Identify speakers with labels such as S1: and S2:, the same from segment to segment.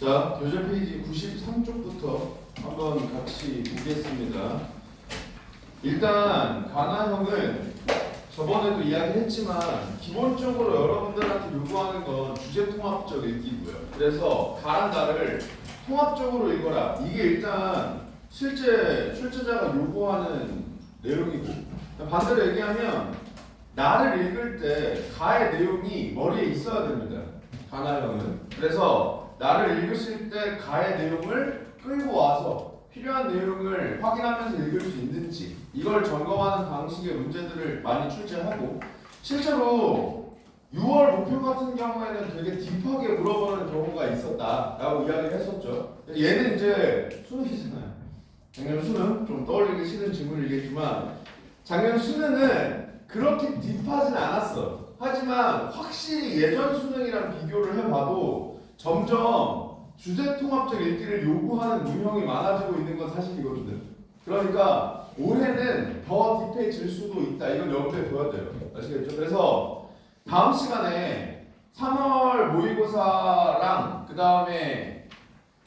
S1: 자, 교재 페이지 93쪽부터 한번 같이 보겠습니다. 일단 가나형은 저번에도 이야기했지만 기본적으로 여러분들한테 요구하는 건 주제 통합적 읽기고요. 그래서 가란다를 통합적으로 읽어라. 이게 일단 실제 출제자가 요구하는 내용이고, 반대로 얘기하면 나를 읽을 때 가의 내용이 머리에 있어야 됩니다. 가나형은. 그래서 나를 읽으실 때 가의 내용을 끌고 와서 필요한 내용을 확인하면서 읽을 수 있는지 이걸 점검하는 방식의 문제들을 많이 출제하고, 실제로 6월 목표 같은 경우에는 되게 딥하게 물어보는 경우가 있었다라고 이야기를 했었죠. 얘는 이제 수능이잖아요. 작년 수능 좀 떠올리기 싫은 질문이겠지만 작년 수능은 그렇게 딥하진 않았어. 하지만 확실히 예전 수능이랑 비교를 해봐도 점점 주제 통합적 읽기를 요구하는 문형이 많아지고 있는 건 사실이거든. 그러니까 올해는 더 딥해질 수도 있다. 이건 염두에 둬야 돼요. 아시겠죠? 그래서 다음 시간에 3월 모의고사랑 그 다음에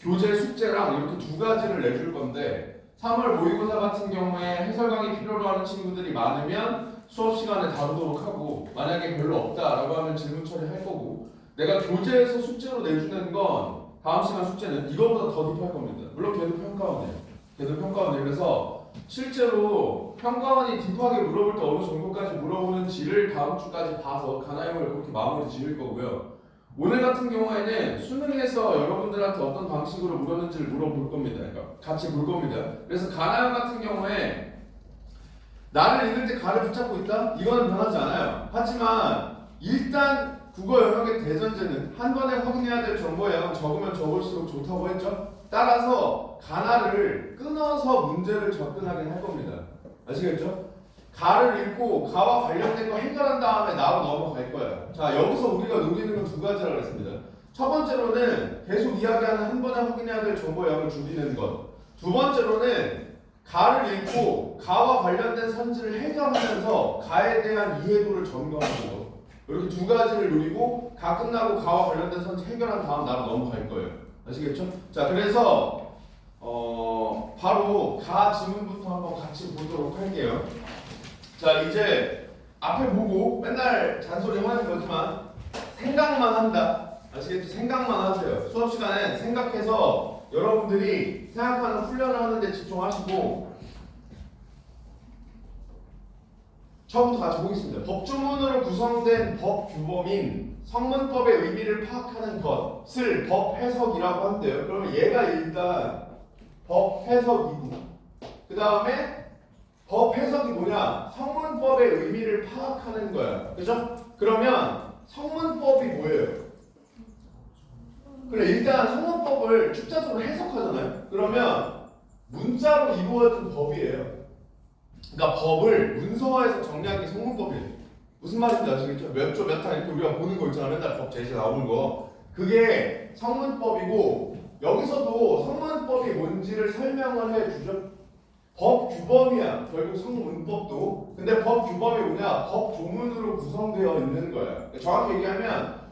S1: 교재 숙제랑 이렇게 두 가지를 내줄 건데, 3월 모의고사 같은 경우에 해설 강의 필요로 하는 친구들이 많으면 수업 시간에 다루도록 하고, 만약에 별로 없다라고 하면 질문 처리할 거고, 내가 교재에서 숙제로 내주는 건 다음 시간 숙제는 이거보다 더 딥할 겁니다. 물론 걔도 평가원이에요. 걔도 평가원이에요. 그래서 실제로 평가원이 딥하게 물어볼 때 어느 정도까지 물어보는지를 다음 주까지 봐서 가나형을 그렇게 마무리 지을 거고요. 오늘 같은 경우에는 수능에서 여러분들한테 어떤 방식으로 물었는지를 물어볼 겁니다. 그러니까 같이 볼 겁니다. 그래서 가나형 같은 경우에 나를 읽을 때 가를 붙잡고 있다? 이거는 변하지 않아요. 하지만 일단 국어 영역의 대전제는 한 번에 확인해야 될 정보의 양은 적으면 적을수록 좋다고 했죠. 따라서 가나를 끊어서 문제를 접근하긴 할 겁니다. 아시겠죠? 가를 읽고 가와 관련된 거 해결한 다음에 나로 넘어갈 거예요. 자, 여기서 우리가 노리는 건 두 가지라고 했습니다. 첫 번째로는 계속 이야기하는 한 번에 확인해야 될 정보의 양을 줄이는 것. 두 번째로는 가를 읽고 가와 관련된 선지를 해결하면서 가에 대한 이해도를 점검하는 것. 이렇게 두 가지를 노리고 가 끝나고 가와 관련된 선지 해결한 다음 나로 넘어갈 거예요. 아시겠죠? 자, 그래서 바로 가 지문부터 한번 같이 보도록 할게요. 자, 이제 앞에 보고 맨날 잔소리 하는 거지만 생각만 한다. 아시겠죠? 생각만 하세요. 수업 시간엔 생각해서 여러분들이 생각하는 훈련을 하는데 집중하시고, 처음부터 같이 보겠습니다. 법조문으로 구성된 법규범인 성문법의 의미를 파악하는 것을 법해석이라고 한대요. 그러면 얘가 일단 법해석이고, 그 다음에 법해석이 뭐냐? 성문법의 의미를 파악하는 거야. 그죠? 그러면 성문법이 뭐예요? 그래, 일단 성문법을 축자적으로 해석하잖아요. 그러면 문자로 이루어진 법이에요. 그러니까 법을 문서화해서 정리하는 게 성문법이에요. 무슨 말인지 아시겠죠? 몇 조 몇 항 이렇게 우리가 보는 거 있잖아. 맨날 법 제시 나오는 거. 그게 성문법이고, 여기서도 성문법이 뭔지를 설명을 해주죠. 법규범이야. 결국 성문법도. 근데 법규범이 뭐냐? 법조문으로 구성되어 있는 거야. 정확히 얘기하면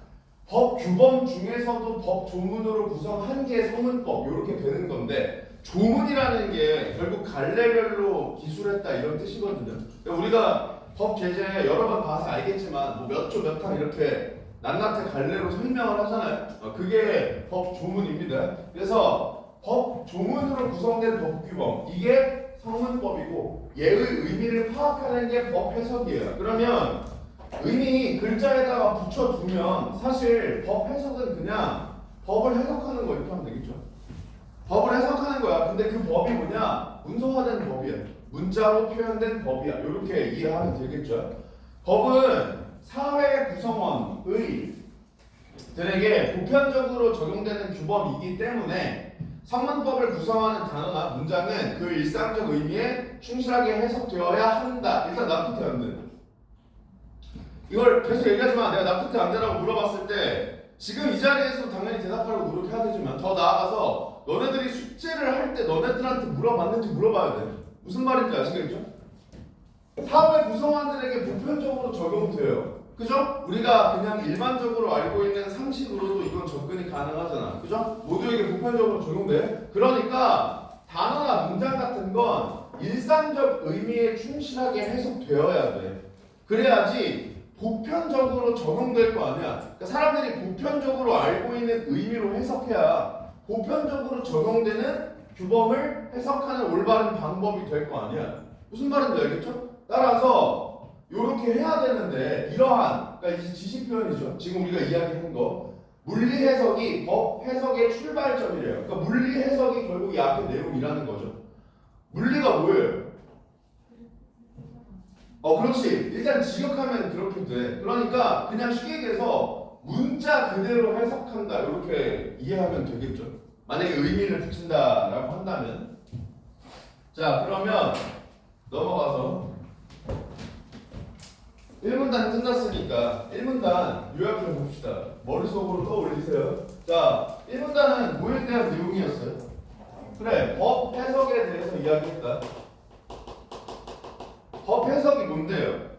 S1: 법규범 중에서도 법조문으로 구성한 게 성문법 이렇게 되는 건데, 조문이라는 게 결국 갈래별로 기술했다 이런 뜻이거든요. 그러니까 우리가 법 제재 여러 번 봐서 알겠지만 뭐 몇 조 몇 항 이렇게 낱낱이 갈래로 설명을 하잖아요. 그게 법 조문입니다. 그래서 법 조문으로 구성된 법규범, 이게 성문법이고, 얘의 의미를 파악하는 게 법 해석이에요. 그러면 의미 글자에다가 붙여두면 사실 법 해석은 그냥 법을 해석하는 거 이렇게 하면 되겠죠. 법을 해석하는 거야. 근데 그 법이 뭐냐? 문서화된 법이야. 문자로 표현된 법이야. 이렇게 이해하면 되겠죠. 법은 사회 구성원의 들에게 보편적으로 적용되는 규범이기 때문에 성문법을 구성하는 단어나 문장은 그 일상적 의미에 충실하게 해석되어야 한다. 일단 납득이 안 돼. 이걸 계속 얘기하지만 내가 납득이 안 되라고 물어봤을 때 지금 이 자리에서 당연히 대답하려고 노력해야 되지만, 더 나아가서 너네들이 숙제를 할 때 너네들한테 물어봤는지 물어봐야 돼. 무슨 말인지 아시겠죠? 사회 구성원들에게 보편적으로 적용돼요. 그죠? 우리가 그냥 일반적으로 알고 있는 상식으로도 이건 접근이 가능하잖아. 그죠? 모두에게 보편적으로 적용돼. 그러니까 단어나 문장 같은 건 일상적 의미에 충실하게 해석되어야 돼. 그래야지 보편적으로 적용될 거 아니야. 그러니까 사람들이 보편적으로 알고 있는 의미로 해석해야 보편적으로 적용되는 규범을 해석하는 올바른 방법이 될 거 아니야. 무슨 말인지 알겠죠? 따라서 이렇게 해야 되는데 이러한 그러니까 이 지식 표현이죠. 지금 우리가 이야기한 거 물리 해석이 법 해석의 출발점이래요. 그러니까 물리 해석이 결국 이 앞에 내용이라는 거죠. 물리가 뭐예요? 그렇지. 일단 직역하면 그렇게 돼. 그러니까 그냥 쉽게 얘기해서 문자 그대로 해석한다 이렇게 이해하면 되겠죠. 만약에 의미를 붙인다라고 한다면. 자, 그러면 넘어가서 1문단 끝났으니까 1문단 요약 좀 봅시다. 머릿속으로 떠올리세요. 자, 1문단은 뭐에 대한 내용이었어요? 그래, 법 해석에 대해서 이야기했다. 법 해석이 뭔데요?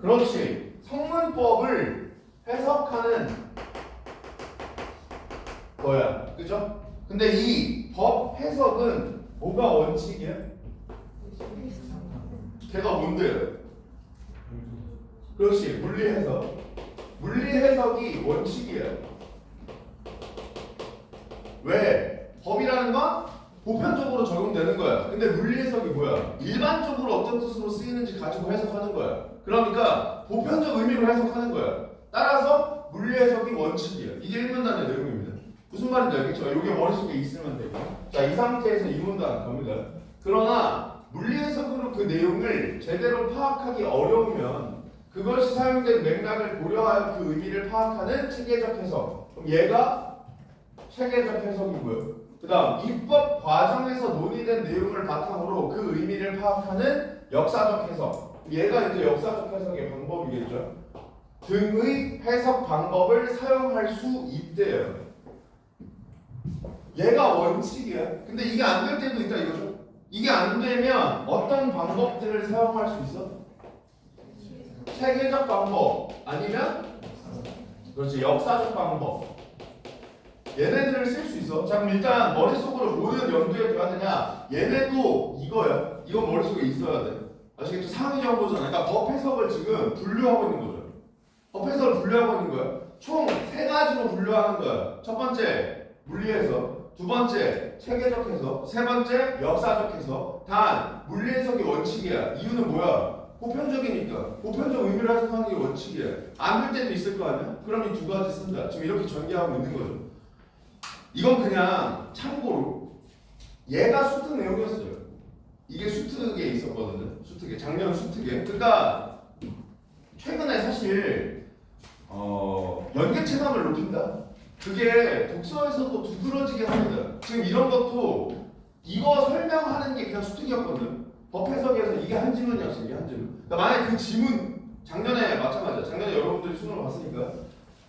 S1: 그렇지. 성문법을 해석하는 거야. 그죠? 근데 이 법 해석은 뭐가 원칙이야? 걔가 뭔데요? 그렇지. 물리 해석. 물리 해석이 원칙이야. 왜? 법이라는 건 보편적으로 적용되는 거야. 근데 물리 해석이 뭐야? 일반적으로 어떤 뜻으로 쓰이는지 가지고 해석하는 거야. 그러니까 보편적 의미로 해석하는 거야. 따라서 물리 해석이 원칙이야. 이게 1문단의 내용입니다. 무슨 말인지 알겠죠? 이게 머릿속에 있으면 되고. 자, 이 상태에서 2문단 갑니다. 그러나 물리 해석으로 그 내용을 제대로 파악하기 어려우면 그것이 사용된 맥락을 고려하여 그 의미를 파악하는 체계적 해석. 그럼 얘가 체계적 해석이고요. 그 다음 입법 과정에서 논의된 내용을 바탕으로 그 의미를 파악하는 역사적 해석. 얘가 이제 역사적 해석의 방법이겠죠. 등의 해석 방법을 사용할 수 있대요. 얘가 원칙이야. 근데 이게 안 될 때도 있다 이거죠. 이게 안 되면 어떤 방법들을 사용할 수 있어? 체계적 방법 아니면 그렇지 역사적 방법. 얘네들을 쓸 수 있어. 자, 그럼 일단 머릿속으로 뭐를 염두에 둬야 되냐? 얘네도 이거야. 이건 머릿속에 있어야 돼. 아시겠죠? 상위 정보잖아. 그러니까 법 해석을 지금 분류하고 있는 거죠. 법 해석을 분류하고 있는 거야. 총 3가지로 분류하는 거야. 첫 번째 물리 해석, 두 번째 체계적 해석, 세 번째 역사적 해석. 단 물리 해석이 원칙이야. 이유는 뭐야? 보편적이니까. 보편적 의미를 해석하는 게 원칙이야. 안 될 때도 있을 거 아니야? 그럼 이 2가지 쓴다. 지금 이렇게 전개하고 있는 거죠. 이건 그냥 참고로 얘가 수특 내용이었어요. 이게 수특에 있었거든요. 수특에 작년 수특에. 그러니까 최근에 사실 연계 체감을 높인다. 그게 독서에서도 두드러지게 합니다. 지금 이런 것도 이거 설명하는 게 그냥 수특이었거든. 법 해석에서 이게 한 지문이었어. 이게 한 지문. 그러니까 만약 그 지문 작년에 마찬가지야. 작년에 여러분들이 수능을 봤으니까.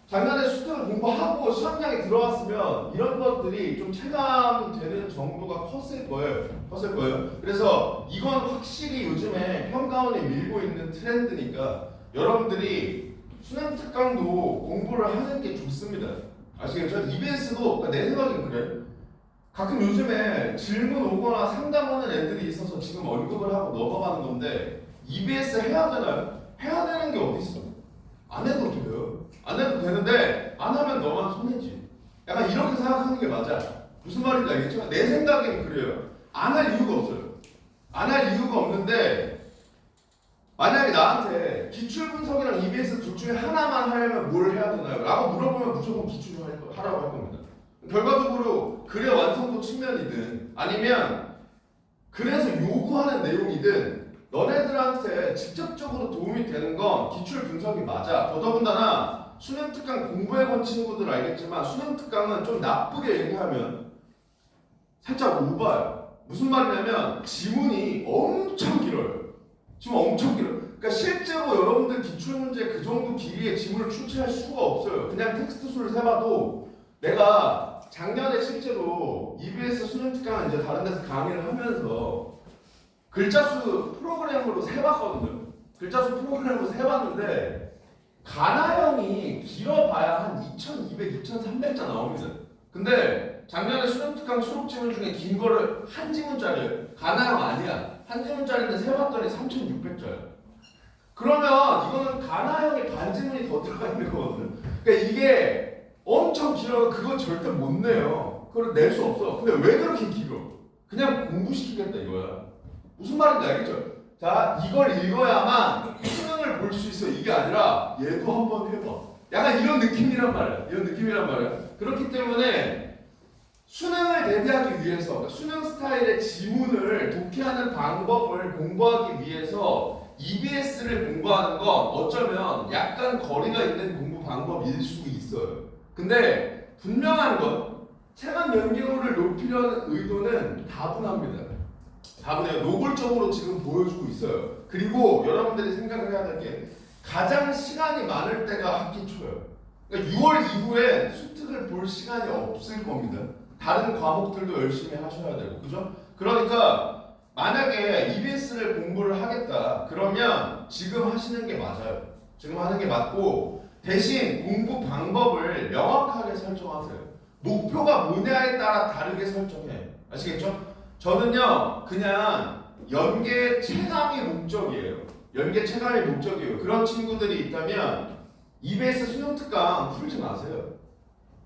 S1: 작년에 수능을 공부하고 시험장에 들어왔으면 이런 것들이 좀 체감이 되는 정도가 컸을 거예요. 컸을 거예요. 그래서 이건 확실히 요즘에 평가원이 밀고 있는 트렌드니까 여러분들이 수능 특강도 공부를 하는 게 좋습니다. 아시겠죠? EBS도 그러니까 내 생각엔 그래. 가끔 요즘에 질문 오거나 상담하는 애들이 있어서 지금 언급을 하고 넘어가는 건데 EBS 해야 되나요? 해야 되는 게 어디 있어? 안 해도 돼요. 안 해도 되는데 안 하면 너만 손해지. 약간 이렇게 생각하는 게 맞아. 무슨 말인지 알겠죠? 내 생각엔 그래요. 안 할 이유가 없어요. 안 할 이유가 없는데 만약에 나한테 기출분석이랑 EBS 둘 중에 하나만 하려면 뭘 해야 되나요? 라고 물어보면 무조건 기출을 하라고 할 겁니다. 결과적으로 글의 완성도 측면이든 아니면 그래서 요구하는 내용이든 너네들한테 직접적으로 도움이 되는 건 기출 분석이 맞아. 더더군다나 수능 특강 공부해본 친구들 알겠지만 수능 특강은 좀 나쁘게 얘기하면 살짝 오바야. 무슨 말이냐면 지문이 엄청 길어요. 지금 엄청 길어요. 그러니까 실제로 여러분들 기출문제 그 정도 길이의 지문을 출제할 수가 없어요. 그냥 텍스트 수를 세봐도 내가 작년에 실제로 EBS 수능 특강은 이제 다른 데서 강의를 하면서 글자 수 프로그램으로 세봤거든요. 글자 수 프로그램으로 해봤는데 가나형이 길어봐야 한 2200, 2300자 나옵니다. 근데 작년에 수능 특강 수록 지문 중에 긴 거를 한 지문짜리예요. 가나형 아니야. 한 지문짜리인데 세봤더니 3600자예요. 그러면 이거는 가나형의 반지문이 더 들어가 있는 거거든요. 그러니까 이게 엄청 길어서 그거 절대 못 내요. 그걸 낼 수 없어. 근데 왜 그렇게 길어? 그냥 공부시키겠다 이거야. 무슨 말인지 알겠죠? 자, 이걸 읽어야만 수능을 볼 수 있어. 이게 아니라 얘도 한번 해봐. 약간 이런 느낌이란 말이야. 이런 느낌이란 말이야. 그렇기 때문에 수능을 대비하기 위해서, 그러니까 수능 스타일의 지문을 독해하는 방법을 공부하기 위해서 EBS를 공부하는 건 어쩌면 약간 거리가 있는 공부 방법일 수 있어요. 근데 분명한 건 체감 연계도를 높이려는 의도는 다분합니다. 다분해요. 노골적으로 지금 보여주고 있어요. 그리고 여러분들이 생각을 해야 될 게 가장 시간이 많을 때가 학기 초예요. 그러니까 6월 이후에 수특을 볼 시간이 없을 겁니다. 다른 과목들도 열심히 하셔야 되고, 그죠? 그러니까 만약에 EBS를 공부를 하겠다 그러면 지금 하시는 게 맞아요. 지금 하는 게 맞고 대신 공부 방법을 명확하게 설정하세요. 목표가 뭐냐에 따라 다르게 설정해. 아시겠죠? 저는요 그냥 연계 체감이 목적이에요. 연계 체감이 목적이에요. 그런 친구들이 있다면 EBS 수능 특강 풀지 마세요.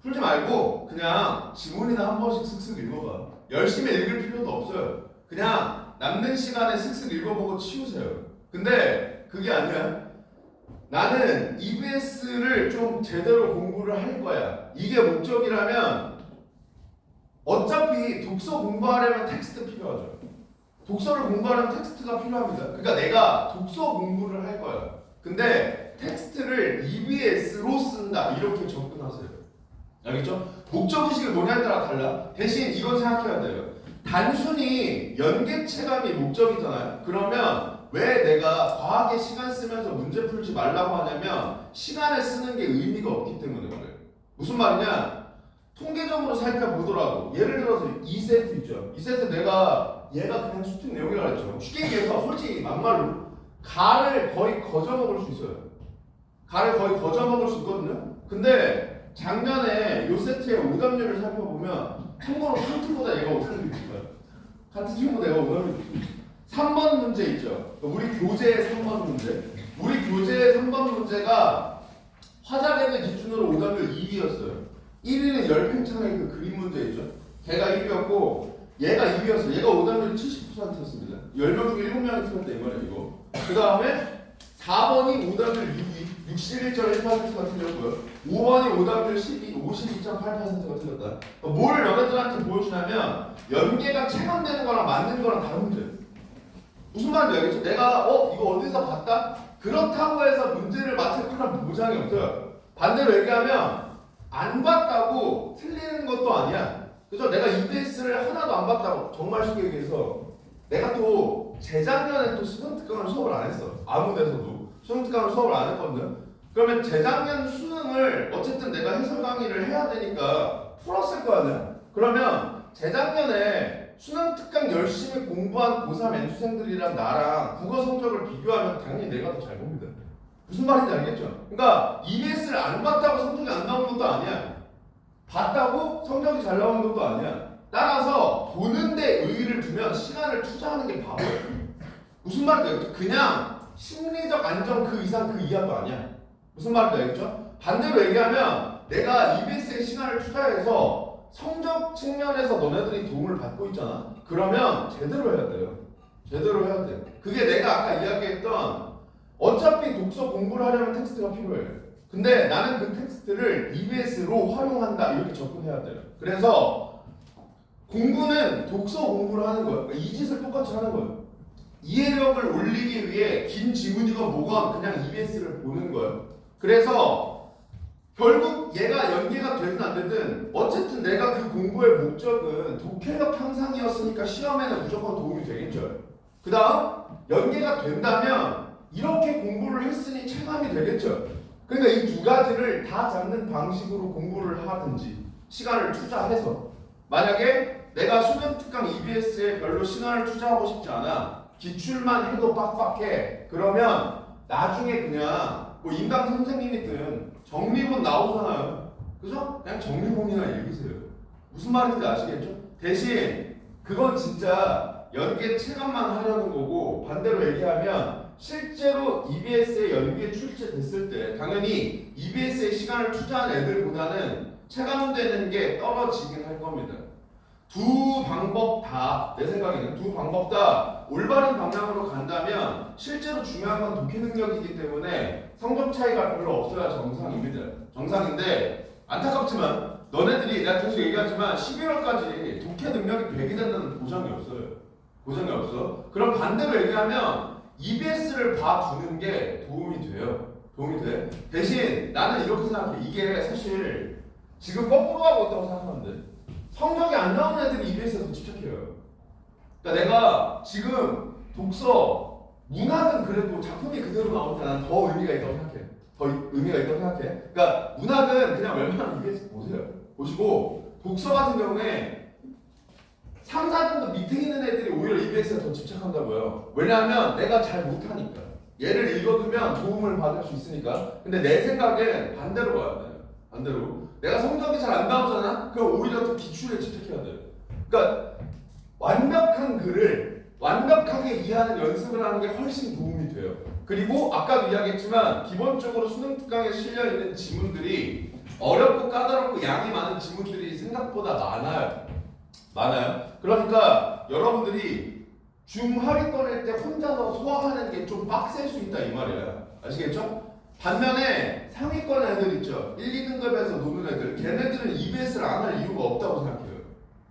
S1: 풀지 말고 그냥 지문이나 한 번씩 슥슥 읽어봐. 열심히 읽을 필요도 없어요. 그냥 남는 시간에 슥슥 읽어보고 치우세요. 근데 그게 아니야. 나는 EBS를 좀 제대로 공부를 할 거야. 이게 목적이라면 어차피 독서 공부하려면 텍스트 필요하죠. 독서를 공부하려면 텍스트가 필요합니다. 그러니까 내가 독서 공부를 할 거야. 근데 텍스트를 EBS로 쓴다. 이렇게 접근하세요. 알겠죠? 목적의식이 뭐냐에 따라 달라. 대신 이건 생각해야 돼요. 단순히 연계 체감이 목적이잖아요. 그러면 왜 내가 과하게 시간 쓰면서 문제 풀지 말라고 하냐면 시간을 쓰는 게 의미가 없기 때문에 그래요. 무슨 말이냐? 통계적으로 살펴보더라도 예를 들어서 2세트 있죠. 2세트 얘가 그냥 수특 내용이라고 했죠. 쉽게 얘기해서 솔직히 막말로 가를 거의 거저 먹을 수 있어요. 가를 거의 거저 먹을 수 있거든요. 근데 작년에 요 세트의 오답률을 살펴보면 참고로 카트보다 얘가 오답률이 있어요. 카트 친구보다 얘가 오답률이 있어요. 3번 문제 있죠. 우리 교재의 3번 문제. 우리 교재의 3번 문제가 화자객을 기준으로 오답률 2위였어요. 1위는 열팽창의 그 그림 문제 있죠. 걔가 1위였고 얘가 2위였어. 얘가 오답률이 70%였습니다. 10명 중에 7명이 틀렸다 이 말이에요. 이거. 그 다음에 4번이 오답률 6위 61.1%가 틀렸고요. 5번이 오답률 52.8%가 틀렸다. 뭘 너네들한테 보여주냐면 연계가 체감되는 거랑 맞는 거랑 다른 문제예요. 무슨 말인지 알겠죠? 내가 이거 어디서 봤다? 그렇다고 해서 문제를 맞힐 그런 보장이 없어요. 반대로 얘기하면 안 봤다고 틀리는 것도 아니야. 그죠? 내가 EBS를 하나도 안 봤다고 정말 쉽게 얘기해서 내가 또 재작년에 또 수능 특강을 수업을 안 했어. 아무 데서도 수능 특강을 수업을 안 했거든. 그러면 재작년 수능을 어쨌든 내가 해설 강의를 해야 되니까 풀었을 거 아니야. 그러면 재작년에 수능 특강 열심히 공부한 고3 N수생들이랑 나랑 국어 성적을 비교하면 당연히 내가 더 잘 봅니다. 무슨 말인지 알겠죠? 그러니까 EBS를 안 봤다고 성적이 안 나오는 것도 아니야. 봤다고 성적이 잘 나오는 것도 아니야. 따라서 보는데 의의를 두면 시간을 투자하는 게 바보예요. 무슨 말인지 알겠죠? 그냥 심리적 안정 그 이상 그 이하도 아니야. 무슨 말인지 알겠죠? 반대로 얘기하면 내가 EBS에 시간을 투자해서 성적 측면에서 너네들이 도움을 받고 있잖아. 그러면 제대로 해야 돼요. 제대로 해야 돼요. 그게 내가 아까 이야기했던 어차피 독서 공부를 하려면 텍스트가 필요해요. 근데 나는 그 텍스트를 EBS로 활용한다. 이렇게 접근해야 돼요. 그래서 공부는 독서 공부를 하는 거예요. 이 짓을 똑같이 하는 거예요. 이해력을 올리기 위해 긴 지문이건 뭐건 그냥 EBS를 보는 거예요. 그래서 결국 얘가 연계가 되든 안 되든 어쨌든 내가 그 공부의 목적은 독해력 향상이었으니까 시험에는 무조건 도움이 되겠죠. 그 다음 연계가 된다면 이렇게 공부를 했으니 체감이 되겠죠. 그러니까 이 두 가지를 다 잡는 방식으로 공부를 하든지 시간을 투자해서 만약에 내가 수능 특강 EBS에 별로 시간을 투자하고 싶지 않아 기출만 해도 빡빡해 그러면 나중에 그냥 뭐 인강 선생님이든 정리본 나오잖아요. 그죠? 그냥 정리본이나 읽으세요. 무슨 말인지 아시겠죠? 대신 그건 진짜 연계 체감만 하려는 거고, 반대로 얘기하면 실제로 EBS에 연계 출제됐을 때 당연히 EBS에 시간을 투자한 애들보다는 체감되는 게 떨어지긴 할 겁니다. 두 방법 다, 내 생각에는 두 방법 다 올바른 방향으로 간다면 실제로 중요한 건 독해 능력이기 때문에 성적 차이가 별로 없어야 정상입니다. 정상인데 안타깝지만 너네들이, 내가 계속 얘기하지만 11월까지 독해 능력이 100이 된다는 보장이 없어요. 보장이 없어. 그럼 반대로 얘기하면 EBS를 봐두는 게 도움이 돼요. 도움이 돼. 대신 나는 이렇게 생각해. 이게 사실 지금 거꾸로 하고 있다고 생각하면 돼. 성적이 안 나오는 애들이 EBS에 더 집착해요. 그러니까 내가 지금 독서, 문학은 그래도 작품이 그대로 나오니까 나는 더 의미가 있다고 생각해. 더 의미가 있다고 생각해. 그러니까 문학은 그냥 웬만하면 EBS 보세요. 보시고 독서 같은 경우에 3, 4등급 밑에 있는 애들이 오히려 EBS에 더 집착한다고요. 왜냐하면 내가 잘 못하니까. 얘를 읽어두면 도움을 받을 수 있으니까. 근데 내 생각엔 반대로 가야 돼요. 반대로. 내가 성적이 잘 안 나오잖아? 그럼 오히려 더 기출에 집착해야 돼요. 그러니까 완벽한 글을 완벽하게 이해하는 연습을 하는 게 훨씬 도움이 돼요. 그리고 아까도 이야기했지만 기본적으로 수능 특강에 실려있는 지문들이 어렵고 까다롭고 양이 많은 지문들이 생각보다 많아요. 그러니까 여러분들이 중하위권일 때 혼자서 소화하는 게 좀 빡셀 수 있다 이 말이에요. 아시겠죠? 반면에 상위권 애들 있죠. 1, 2등급에서 노는 애들, 걔네들은 EBS를 안 할 이유가 없다고 생각해요.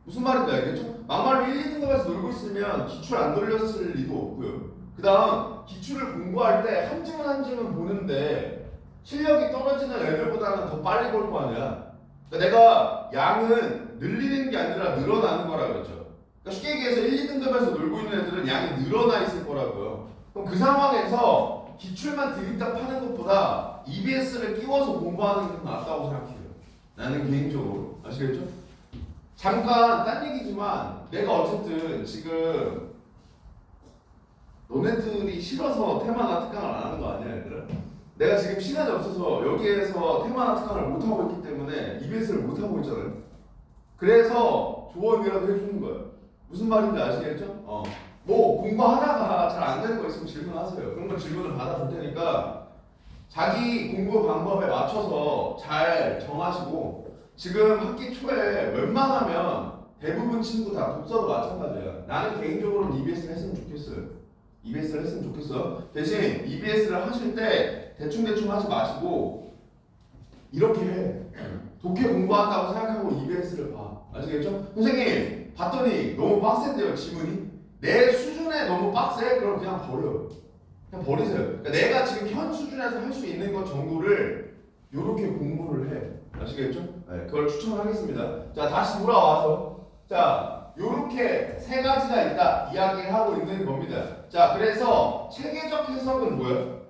S1: 무슨 말인지 알겠죠? 막말로 1, 2등급에서 놀고 있으면 기출 안 돌렸을 리도 없고요. 그 다음 기출을 공부할 때 한 지문 한 지문 보는데 실력이 떨어지는 애들보다는 더 빨리 볼 거 아니야. 그러니까 내가 양은 늘리는 게 아니라 늘어나는 거라 그랬죠. 그러니까 쉽게 얘기해서 1, 2등급에서 놀고 있는 애들은 양이 늘어나 있을 거라고요. 그럼 그 상황에서 기출만 들이다 파는 것보다 EBS를 끼워서 공부하는 게 더 낫다고 생각해요. 나는 개인적으로. 아시겠죠? 잠깐 딴 얘기지만 내가 어쨌든 지금 너네들이 싫어서 테마나 특강을 안 하는 거 아니야 얘들아? 내가 지금 시간이 없어서 여기에서 테마나 특강을 못하고 있기 때문에 EBS를 못하고 있잖아요. 그래서 조언이라도 해주는 거예요. 무슨 말인지 아시겠죠? 뭐 공부하다가 잘 안 되는 거 있으면 질문하세요. 그런 건 질문을 받아줄 테니까 자기 공부 방법에 맞춰서 잘 정하시고, 지금 학기 초에 웬만하면 대부분 친구 다 독서도 마찬가지야. 나는 개인적으로는 EBS를 했으면 좋겠어요. EBS를 했으면 좋겠어. 대신 EBS를 하실 때 대충대충 하지 마시고 이렇게 해. 독해 공부한다고 생각하고 EBS를 봐. 아시겠죠? 선생님 봤더니 너무 빡센데요 지문이? 내 수준에 너무 빡세? 그럼 그냥 버려요. 그냥 버리세요. 그러니까 내가 지금 현 수준에서 할 수 있는 것 정도를 이렇게 공부를 해. 아시겠죠? 네, 그걸 추천하겠습니다. 자, 다시 돌아와서 자, 이렇게 세 가지가 있다 이야기하고 있는 겁니다. 자, 그래서 체계적 해석은 뭐예요?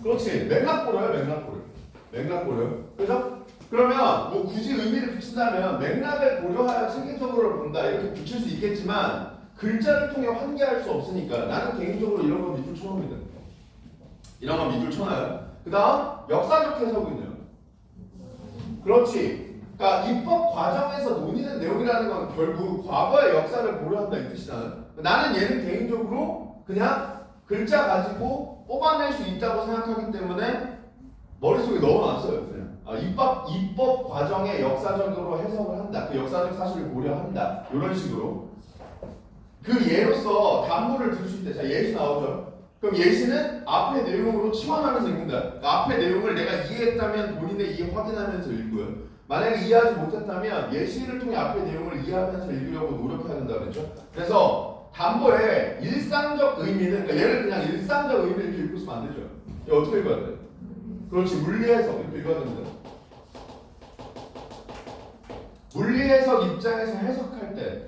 S1: 그렇지, 맥락 고려. 그죠? 그러면 뭐 굳이 의미를 붙인다면 맥락을 고려하여 체계적으로 본다 이렇게 붙일 수 있겠지만 글자를 통해 환기할 수 없으니까 나는 개인적으로 이런 건 밑줄 쳐놓습니다. 이런 건 밑줄 쳐놔요. 그 다음 역사적 해석은요. 그렇지. 그러니까 입법 과정에서 논의는 내용이라는 건 결국 과거의 역사를 고려한다 이 뜻이잖아요. 나는 얘는 개인적으로 그냥 글자 가지고 뽑아낼 수 있다고 생각하기 때문에 머릿속에 넣어놨어요. 그냥. 입법 과정에 역사적으로 해석을 한다. 그 역사적 사실을 고려한다. 이런 식으로. 그 예로서 담보를 들 수 있다. 자, 예시 나오죠. 그럼 예시는 앞의 내용으로 치환하면서 읽는다. 그러니까 앞의 내용을 내가 이해했다면 본인의 이해 확인하면서 읽고요. 만약에 이해하지 못했다면 예시를 통해 앞의 내용을 이해하면서 읽으려고 노력해야 된다 그랬죠. 그래서 담보의 일상적 의미는, 그러니까 얘를 그냥 일상적 의미를 이렇게 읽고 있으면 안 되죠. 이거 어떻게 읽어야 돼? 그렇지, 물리해석 이렇게 읽어야 됩니다. 물리해석 입장에서 해석할 때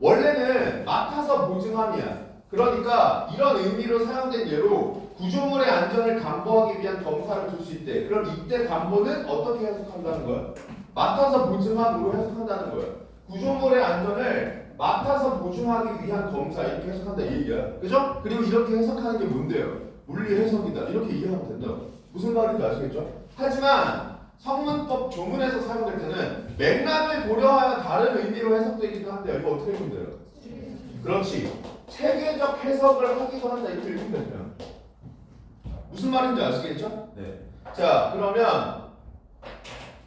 S1: 원래는 맡아서 보증함이야. 그러니까 이런 의미로 사용된 예로 구조물의 안전을 담보하기 위한 검사를 둘 수 있대. 그럼 이때 담보는 어떻게 해석한다는 거야? 맡아서 보증함으로 해석한다는 거야. 구조물의 안전을 맡아서 보증하기 위한 검사 이렇게 해석한다 이 얘기야. 그죠? 그리고 이렇게 해석하는 게 뭔데요? 물리 해석이다. 이렇게 이해하면 된다고. 무슨 말인지 아시겠죠? 하지만 성문법 조문에서 사용될 때는 맥락을 고려하여 다른 의미로 해석되기도 한데요. 이거 어떻게 읽으면 돼요? 그렇지. 체계적 해석을 하기도 한다. 이렇게 읽으면 돼요. 무슨 말인지 아시겠죠? 네. 자, 그러면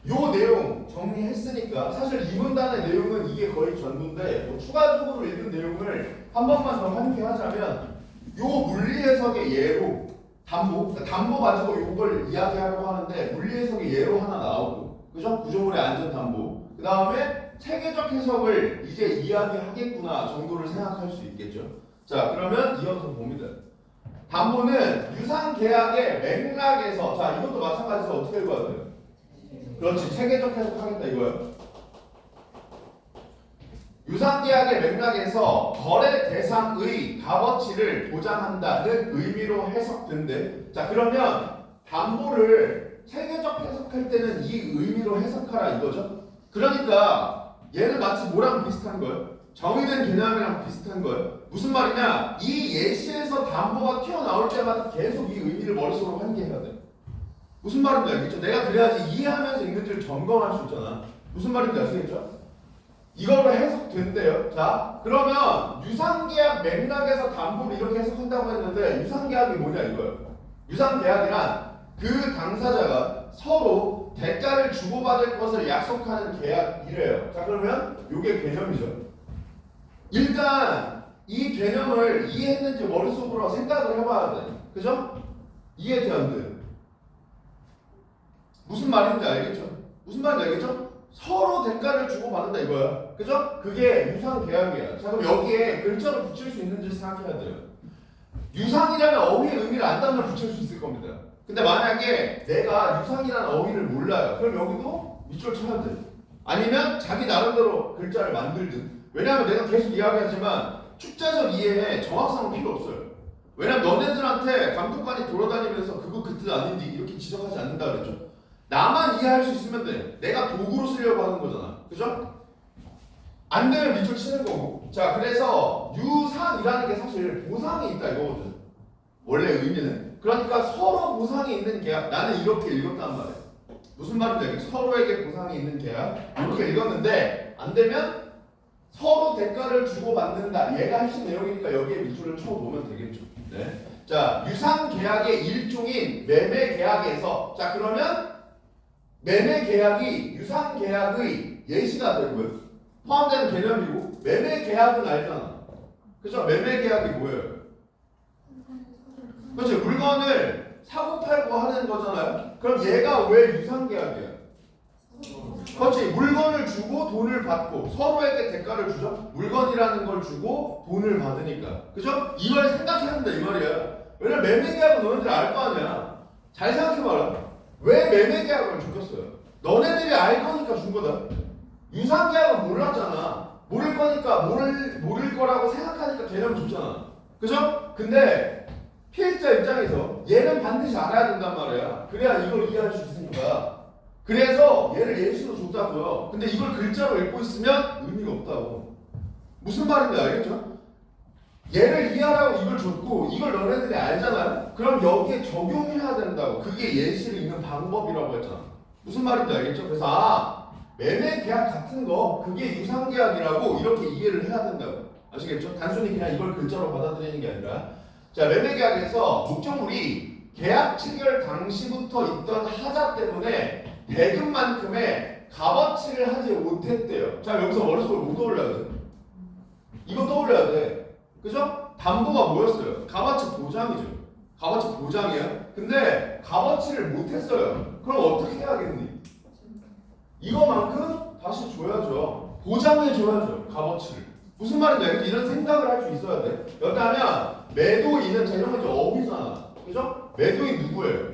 S1: 요 내용 정리했으니까 사실 이 문단의 내용은 이게 거의 전부인데 뭐 추가적으로 읽은 내용을 한 번만 더 함께하자면 요 물리 해석의 예로 담보, 그러니까 담보 가지고 요걸 이야기하려고 하는데 물리 해석의 예로 하나 나오고, 그죠? 구조물의 안전 담보. 그 다음에 체계적 해석을 이제 이야기하겠구나 정도를 생각할 수 있겠죠. 자, 그러면 이어서 봅니다. 담보는 유상 계약의 맥락에서, 자, 이것도 마찬가지로 어떻게 읽어야 돼요? 그렇지, 체계적 해석하겠다 이거예요. 유상계약의 맥락에서 거래 대상의 값어치를 보장한다는 의미로 해석된대. 자, 그러면 담보를 체계적 해석할 때는 이 의미로 해석하라 이거죠. 그러니까 얘는 마치 뭐랑 비슷한 거예요? 정의된 개념이랑 비슷한 거예요. 무슨 말이냐? 이 예시에서 담보가 튀어나올 때마다 계속 이 의미를 머릿속으로 환기해야 돼. 무슨 말인지 알겠죠? 내가 그래야지 이해하면서 있는지를 점검할 수 있잖아. 무슨 말인지 아시겠죠? 이거로 해석된대요. 자, 그러면 유상계약 맥락에서 담보를 이렇게 해석한다고 했는데 유상계약이 뭐냐 이거예요. 유상계약이란 그 당사자가 서로 대가를 주고받을 것을 약속하는 계약이래요. 자, 그러면 이게 개념이죠. 일단 이 개념을 이해했는지 머릿속으로 생각을 해봐야 돼. 그죠? 이해돼 안 돼? 무슨 말인지 알겠죠? 무슨 말인지 알겠죠? 서로 대가를 주고받는다 이거야. 그죠? 그게 유상계약이야. 자, 그럼 여기에 글자로 붙일 수 있는지 생각해야 돼요. 유상이라는 어휘의 의미를 안다면 붙일 수 있을 겁니다. 근데 만약에 내가 유상이라는 어휘를 몰라요. 그럼 여기도 밑줄 쳐야 돼. 아니면 자기 나름대로 글자를 만들든. 왜냐하면 내가 계속 이야기하지만 축자적 이해에 정확성은 필요 없어요. 왜냐면 너네들한테 감독관이 돌아다니면서 그거 그 뜻 아닌지 이렇게 지적하지 않는다 그랬죠. 나만 이해할 수 있으면 돼. 내가 도구로 쓰려고 하는 거잖아. 그죠? 안 되면 밑줄 치는 거고. 자, 그래서 유상이라는 게 사실 보상이 있다 이거거든. 원래 의미는. 그러니까 서로 보상이 있는 계약. 나는 이렇게 읽었단 말이야. 무슨 말인지 알겠지? 서로에게 보상이 있는 계약. 이렇게 읽었는데 안 되면 서로 대가를 주고받는다. 얘가 하신 내용이니까 여기에 밑줄을 쳐놓으면 되겠죠. 네. 자, 유상계약의 일종인 매매계약에서, 자, 그러면 매매계약이 유상계약의 예시가 되고요. 포함되는 개념이고, 매매계약은 알잖아. 그죠? 매매계약이 뭐예요? 그렇죠. 물건을 사고 팔고 하는 거잖아요. 그럼 얘가 왜 유상계약이야? 그렇지. 물건을 주고 돈을 받고 서로에게 대가를 주죠. 물건이라는 걸 주고 돈을 받으니까. 그죠? 이걸 생각해야 한다 이 말이야. 왜냐면 매매계약은 너네들이 알 거 아니야. 잘 생각해봐라. 왜 매매계약을 줬겠어요? 너네들이 알 거니까 준 거다. 유상계약은 몰랐잖아. 모를 거니까 모를 거라고 생각하니까 개념을 줬잖아. 그죠? 근데 피해자 입장에서 얘는 반드시 알아야 된단 말이야. 그래야 이걸 이해할 수 있으니까. 그래서 얘를 예시로 줬다고요. 근데 이걸 글자로 읽고 있으면 의미가 없다고. 무슨 말인지 알겠죠? 얘를 이해하라고 이걸 줬고 이걸 너네들이 알잖아요. 그럼 여기에 적용해야 된다고. 그게 예시를 읽는 방법이라고 했잖아. 무슨 말인지 알겠죠? 그래서 매매 계약 같은 거 그게 유상 계약이라고 이렇게 이해를 해야 된다고. 아시겠죠? 단순히 그냥 이걸 글자로 받아들이는 게 아니라, 자, 매매 계약에서 목적물이 계약 체결 당시부터 있던 하자 때문에 대금만큼의 값어치를 하지 못했대요. 자, 여기서 머릿속에 뭐 떠올려야 돼? 이거 떠올려야 돼. 그죠? 담보가 뭐였어요? 값어치 보장이죠. 값어치 보장이야. 근데 값어치를 못했어요. 그럼 어떻게 해야겠니? 이거만큼 다시 줘야죠. 보장해줘야죠. 값어치를. 무슨 말인지 알겠지? 이런 생각을 할 수 있어야 돼. 여기하면 매도인은 제정한 지 어휘잖아. 그죠? 매도인 누구예요?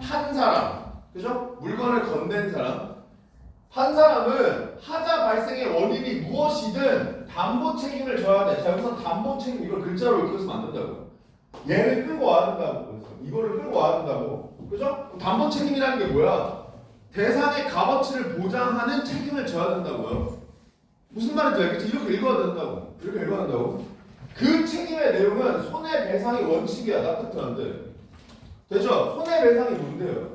S1: 한 사람. 그죠? 물건을 건넨 사람. 한 사람은 하자 발생의 원인이 무엇이든 담보 책임을 져야 돼. 자, 여기서 담보 책임 이걸 글자로 읽었으면 안 된다고. 얘를 끌고 와야 된다고. 이거를 끌고 와야 된다고. 그죠? 담보 책임이라는 게 뭐야? 대상의 값어치를 보장하는 책임을 져야 된다고요. 무슨 말인지 알겠지? 이렇게 읽어야 된다고. 이렇게 읽어야 된다고. 그 책임의 내용은 손해배상이 원칙이야. 납득하는데 되죠? 손해배상이 뭔데요?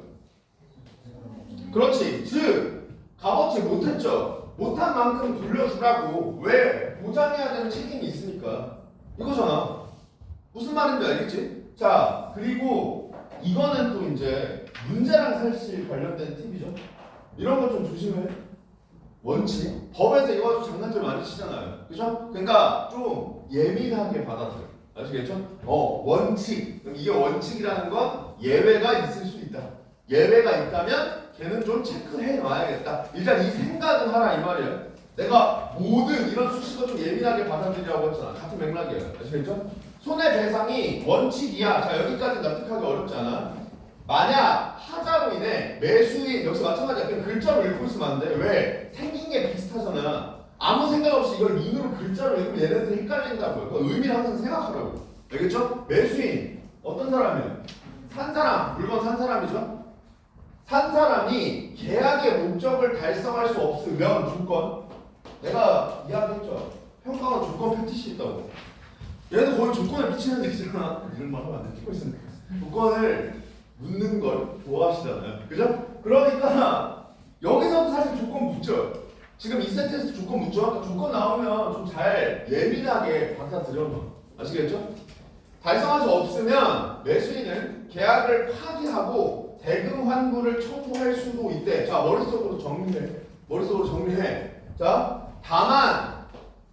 S1: 그렇지. 즉 값어치 못했죠. 못한 만큼 돌려주라고. 왜? 보장해야 되는 책임이 있으니까. 이거잖아. 무슨 말인지 알겠지? 자, 그리고 이거는 또 이제 문제랑 사실 관련된 팁이죠. 이런 거 좀 조심해. 원칙. 법에서 이거 가지고 장난질 많이 치잖아요. 그죠? 그러니까 좀 예민하게 받아들여. 아시겠죠? 원칙. 그럼 이게 원칙이라는 건 예외가 있을 수 있다. 예외가 있다면 걔는 좀 체크해 놔야겠다. 일단 이 생각은 하라 이 말이야. 내가 모든 이런 수식어 좀 예민하게 받아들이라고 했잖아. 같은 맥락이에요. 아시겠죠? 손해배상이 원칙이야. 자, 여기까지 납득하기 어렵지 않아? 만약 하자로 인해 매수인 역시 마찬가지야. 그냥 글자로 읽고 있으면 안 돼. 왜? 생긴 게 비슷하잖아. 아무 생각 없이 이걸 눈으로 글자로 읽으면 얘네들이 헷갈린다고요. 그 의미를 항상 생각하라고. 알겠죠? 매수인 어떤 사람이에요? 산 사람, 물건 산 사람이죠? 산 사람이 계약의 목적을 달성할 수 없으면 조건, 내가 이야기했죠. 평가원 조건 패티시 있다고. 얘는 거의 조건을 미치는 데잖아. 이런 말 하면 안 돼. 찍고 있으니까. 조건을 묻는 걸 좋아하시잖아요. 그죠? 그러니까 여기서도 사실 조건 묻죠. 지금 이 세트에서 조건 묻죠. 그러니까 조건 나오면 좀 잘 예민하게 받아들여. 아시겠죠? 달성할 수 없으면 매수인은 계약을 파기하고 대금 환불을 청구할 수도 있대. 자, 머릿속으로 정리해. 머릿속으로 정리해. 자, 다만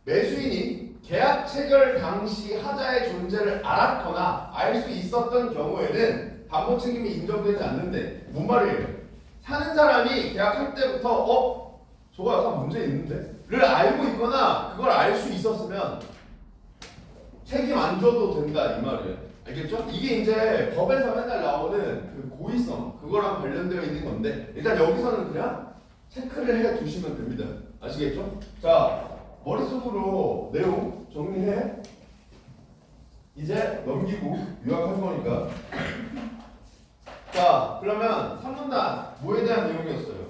S1: 매수인이 계약 체결 당시 하자의 존재를 알았거나 알 수 있었던 경우에는 담보 책임이 인정되지 않는데. 뭔 말이에요? 사는 사람이 계약할 때부터 저거 약간 문제 있는데? 를 알고 있거나 그걸 알 수 있었으면 책임 안 져도 된다 이 말이에요. 알겠죠? 이게 이제 법에서 맨날 나오는 그 고의성 그거랑 관련되어 있는 건데 일단 여기서는 그냥 체크를 해 두시면 됩니다. 아시겠죠? 자, 머릿속으로 내용 정리해. 이제 넘기고 요약할 거니까. 자, 그러면 3문단 뭐에 대한 내용이었어요?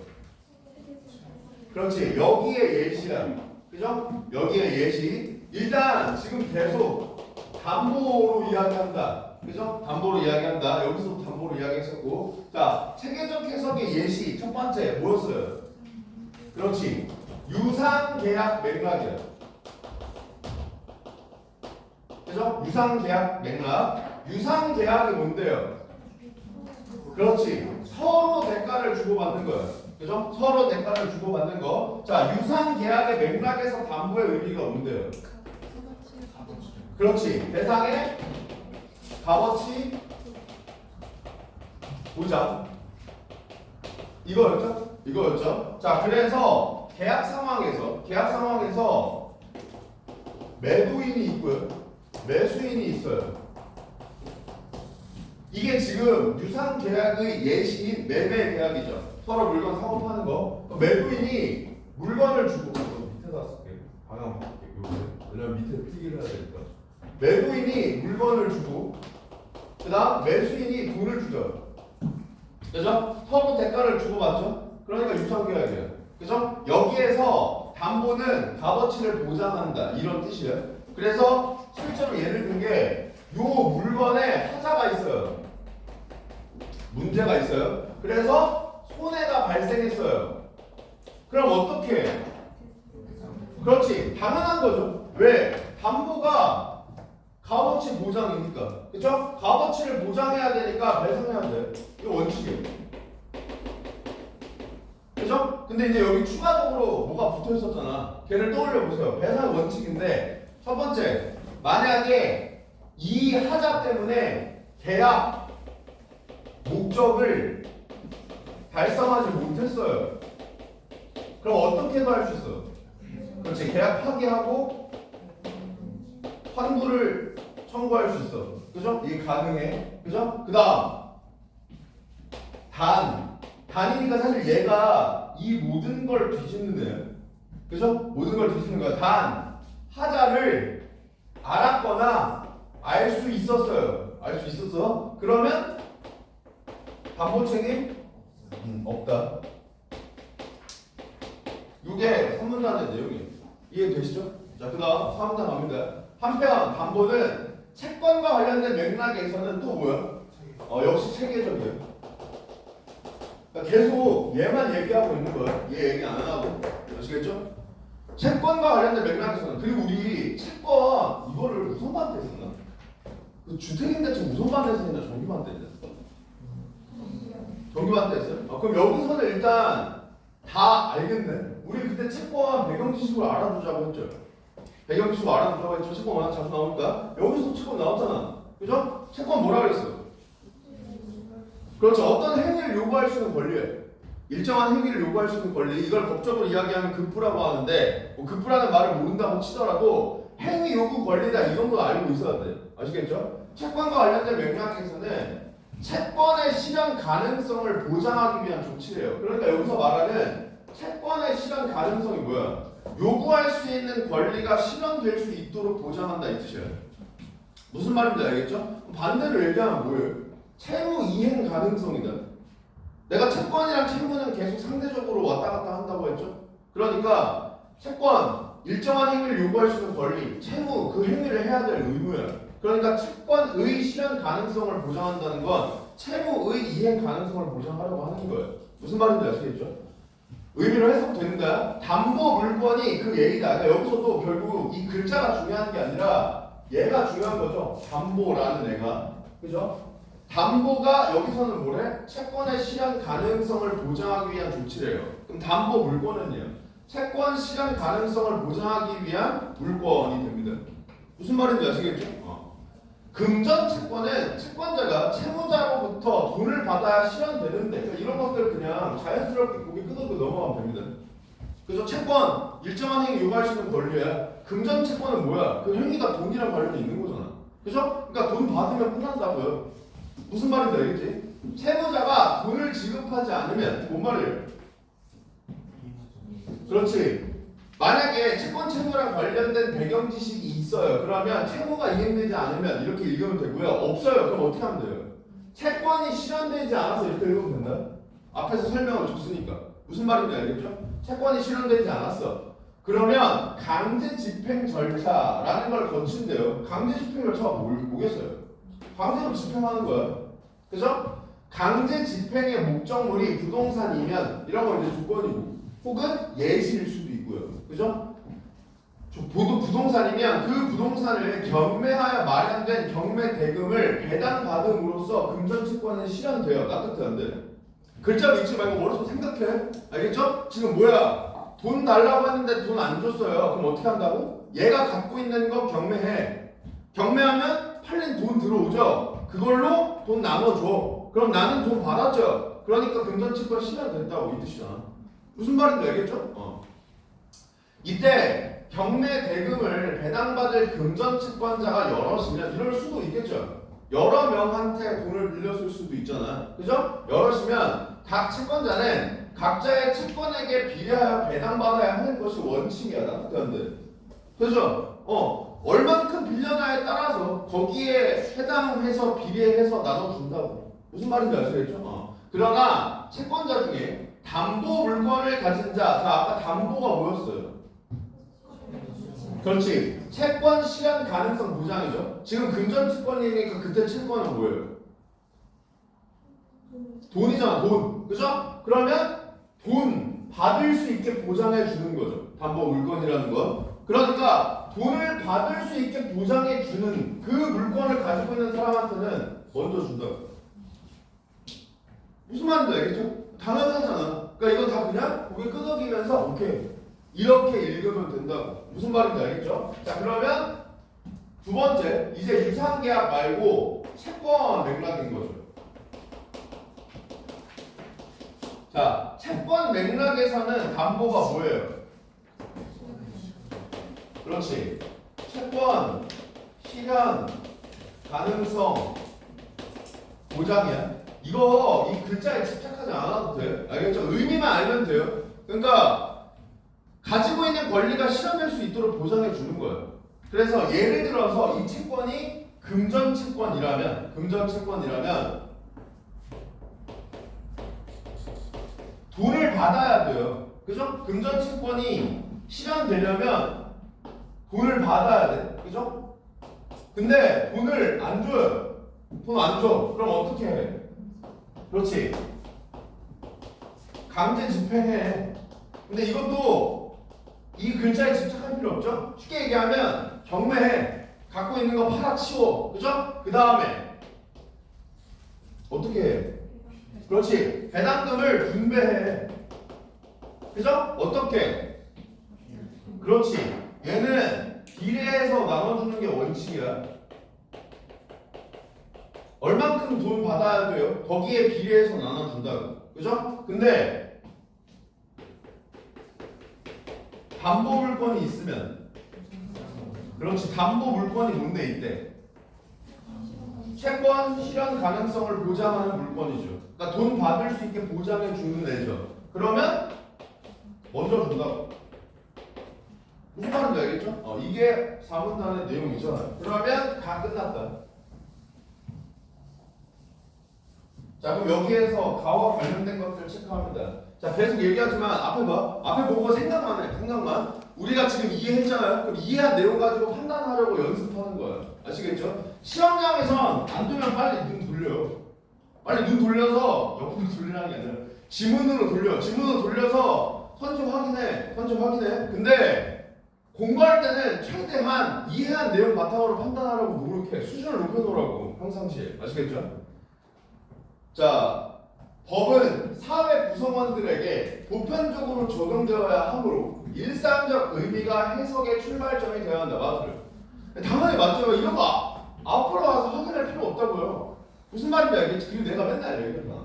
S1: 그렇지. 여기에 예시야. 그죠? 여기에 예시. 일단 지금 계속 담보로 이야기한다. 그죠? 담보로 이야기한다. 여기서 담보로 이야기했었고. 자, 체계적 해석의 예시 첫 번째 뭐였어요? 그렇지. 유상계약 맥락이야. 그죠? 유상계약 맥락. 유상계약이 뭔데요? 그렇지. 서로 대가를 주고받는 거예요. 그죠? 서로 대가를 주고받는 거. 자, 유상계약의 맥락에서 담보의 의미가 뭔데요? 그렇지. 대상의 값어치 보장. 이거였죠? 이거였죠? 자, 그래서 계약 상황에서 매도인이 있고요. 매수인이 있어요. 이게 지금 유상계약의 예시인 매매계약이죠. 서로 물건 사고 파는 거. 매도인이 물건을 주고 밑에다 쓸게. 방향 바꿀게. 왜냐면 밑에 필기를 해야 되니까. 매도인이 물건을 주고 그 다음 매수인이 돈을 주죠. 그죠? 서로 대가를 주고받죠. 그러니까 유상계약이에요. 그죠? 여기에서 담보는 값어치를 보장한다 이런 뜻이에요. 그래서 실제로 예를 든 게 요 물건에 하자가 있어요. 문제가 있어요. 그래서 손해가 발생했어요. 그럼 어떻게 해? 그렇지. 당연한 거죠. 왜? 담보가 값어치 보장이니까. 그쵸? 값어치를 보장해야 되니까 배상해야 돼. 이거 원칙이에요. 그죠? 근데 이제 여기 추가적으로 뭐가 붙어 있었잖아. 걔를 떠올려 보세요. 배상 원칙인데 첫 번째, 만약에 이 하자 때문에 계약 목적을 달성하지 못했어요. 그럼 어떻게도 할 수 있어요? 그렇지. 계약 파기하고 환불을 청구할 수 있어. 그죠? 이게 가능해. 그죠? 그 다음 단이니까 사실 얘가 이 모든 걸 뒤집는 애예요. 그죠? 모든 걸 뒤집는 거야. 단 하자를 알았거나 알 수 있었어요. 알 수 있었어? 그러면 담보 책임 없다. 이게 3문단의 내용이에요. 이해되시죠? 자, 그 다음 4문단 갑니다. 한편 담보는 채권과 관련된 맥락에서는 또 뭐야? 역시 체계적이에요. 그러니까 계속 얘만 얘기하고 있는 거야. 얘 얘기 안 하고. 아시겠죠? 채권과 관련된 맥락에서는. 그리고 우리 채권 이거를 무슨 반대 했었나? 그 주택임대차 무슨 반대에서 했나? 정기 반대인데. 정기 반대 했어요? 그럼 여기서는 일단 다 알겠네. 우리 그때 채권 배경 지식을 알아두자고 했죠. 배경 지식을 알아두자고 했죠. 채권 워낙 자주 나오니까. 여기서 채권 나왔잖아. 그죠? 채권 뭐라 그랬어? 그렇죠. 어떤 행위를 요구할 수 있는 권리예요. 일정한 행위를 요구할 수 있는 권리. 이걸 법적으로 이야기하면 급부라고 하는데 뭐 급부라는 말을 모른다고 치더라도 행위 요구 권리다 이 정도 알고 있어야 돼요. 아시겠죠? 채권과 관련된 맥락에서는 채권의 실현 가능성을 보장하기 위한 조치래요. 그러니까 여기서 말하는 채권의 실현 가능성이 뭐야? 요구할 수 있는 권리가 실현될 수 있도록 보장한다 이 뜻이에요. 무슨 말인지 알겠죠? 반대로 얘기하면 뭐예요? 채무 이행 가능성이다. 내가 채권이랑 채무는 계속 상대적으로 왔다 갔다 한다고 했죠? 그러니까 채권, 일정한 행위를 요구할 수 있는 권리, 채무, 그 행위를 해야 될 의무야. 그러니까 채권의 실현 가능성을 보장한다는 건 채무의 이행 가능성을 보장하려고 하는 거예요. 무슨 말인지 아시겠죠? 의미로 해석됩니다. 담보 물건이 그 예의다. 그러니까 여기서도 결국 이 글자가 중요한 게 아니라 얘가 중요한 거죠. 담보라는 애가. 그죠? 담보가 여기서는 뭐래? 채권의 실현 가능성을 보장하기 위한 조치래요. 그럼 담보 물건은요? 채권 실현 가능성을 보장하기 위한 물건이 됩니다. 무슨 말인지 아시겠죠? 금전 채권은 채권자가 채무자로부터 돈을 받아야 실현되는데 그러니까 이런 것들 그냥 자연스럽게 고개 끄덕끄덕 넘어가면 됩니다. 그래서 채권 일정한 행위 요구할 수 있는 권리야. 금전 채권은 뭐야? 그 행위가 돈이랑 관련이 있는 거잖아. 그죠? 그러니까 돈 받으면 끝난다고요. 무슨 말인지 알겠지? 채무자가 돈을 지급하지 않으면 뭔 말이에요? 그렇지. 만약에 채권 채무랑 관련된 배경 지식이 있어요. 그러면 채무가 이행되지 않으면 이렇게 읽으면 되고요. 없어요. 그럼 어떻게 하면 돼요? 채권이 실현되지 않아서 이렇게 읽으면 된다. 앞에서 설명을 줬으니까. 무슨 말인지 알겠죠? 채권이 실현되지 않았어. 그러면 강제 집행 절차라는 걸 거친대요. 강제 집행 절차가 뭐겠어요? 강제로 집행하는 거야. 그죠? 강제 집행의 목적물이 부동산이면 이런 거 이제 조건이고 혹은 예시일 수도 있고요. 그죠? 부동산이면 그 부동산을 경매하여 마련된 경매 대금을 배당받음으로써 금전채권은 실현돼요. 따뜻해 안 돼? 글자 읽지 말고 머릿속으로 생각해. 알겠죠? 지금 뭐야? 돈 달라고 했는데 돈 안 줬어요. 그럼 어떻게 한다고? 얘가 갖고 있는 거 경매해. 경매하면 팔린 돈 들어오죠? 그걸로 돈 나눠줘. 그럼 나는 돈 받았죠? 그러니까 금전채권 실현됐다고 이 뜻이잖아. 무슨 말인지 알겠죠? 이때 경매 대금을 배당받을 금전채권자가 여럿이면 이럴 수도 있겠죠. 여러 명한테 돈을 빌렸을 수도 있잖아. 그죠? 여럿이면 각 채권자는 각자의 채권에게 비례하여 배당받아야 하는 것이 원칙이야. 따뜻한데. 그죠? 얼만큼 빌려냐에 따라서 거기에 해당해서 비례해서 나눠준다고. 무슨 말인지 아시겠죠? 그러나 채권자 중에 담보 물건을 가진 자, 아까 담보가 뭐였어요? 그렇지. 채권 실현 가능성 보장이죠. 지금 금전 채권이니까 그때 채권은 뭐예요? 돈이잖아, 돈. 그죠? 그러면 돈 받을 수 있게 보장해 주는 거죠. 담보 물건이라는 건. 그러니까 돈을 받을 수 있게 보장해 주는 그 물건을 가지고 있는 사람한테는 먼저 준다고. 무슨 말인지 알겠죠? 당연하잖아. 그러니까 이건 다 그냥 고개 끄덕이면서 오케이. 이렇게 읽으면 된다고. 무슨 말인지 알겠죠? 자, 그러면 두 번째, 이제 유상계약 말고 채권 맥락인 거죠. 자, 채권 맥락에서는 담보가 뭐예요? 그렇지. 채권 실현 가능성 보장이야. 이거 이 글자에 집착하지 않아도 돼. 알겠죠? 의미만 알면 돼요. 그러니까 가지고 있는 권리가 실현될 수 있도록 보장해 주는 거예요. 그래서 예를 들어서 이 채권이 금전채권이라면 돈을 받아야 돼요. 그죠? 금전채권이 실현되려면 돈을 받아야 돼. 그죠? 근데 돈을 안 줘요. 돈 안 줘. 그럼 어떻게 해? 그렇지. 강제 집행해. 근데 이것도 이 글자에 집착할 필요 없죠? 쉽게 얘기하면 경매해. 갖고 있는 거 팔아치워. 그죠? 그 다음에 어떻게 해? 그렇지. 배당금을 분배해. 그죠? 어떻게? 그렇지. 얘는 비례해서 나눠주는 게 원칙이야. 얼만큼 돈 받아야 돼요? 거기에 비례해서 나눠준다고. 그죠? 근데 담보 물건이 있으면 그렇지. 담보 물건이 뭔데 이때? 채권 실현 가능성을 보장하는 물건이죠. 그러니까 돈 받을 수 있게 보장해 주는 애죠. 그러면 먼저 준다고. 무슨 말인지 알겠죠? 이게 사문단의 내용이죠. 그러면 다 끝났다. 자, 그럼 여기에서 가와 관련된 것들 체크합니다. 자, 계속 얘기하지만 앞에 봐. 앞에 보고 생각만 해. 생각만. 우리가 지금 이해했잖아요. 그럼 이해한 내용 가지고 판단하려고 연습하는 거예요. 아시겠죠? 시험장에선 안 되면 빨리 눈 돌려. 빨리 눈 돌려서 옆으로 돌리라는 게 아니라 지문으로 돌려. 지문으로 돌려서 선지 확인해. 선지 확인해. 근데 공부할 때는 최대한 이해한 내용 바탕으로 판단하려고 노력해. 수준을 높여놓으라고. 평상시에. 아시겠죠? 자, 법은 사회 구성원들에게 보편적으로 적용되어야 하므로 일상적 의미가 해석의 출발점이 되어야 한다. 맞아요. 당연히 맞죠. 이런 거 앞으로 와서 확인할 필요 없다고요. 무슨 말인지 알겠지? 그리고 내가 맨날 얘기했잖아.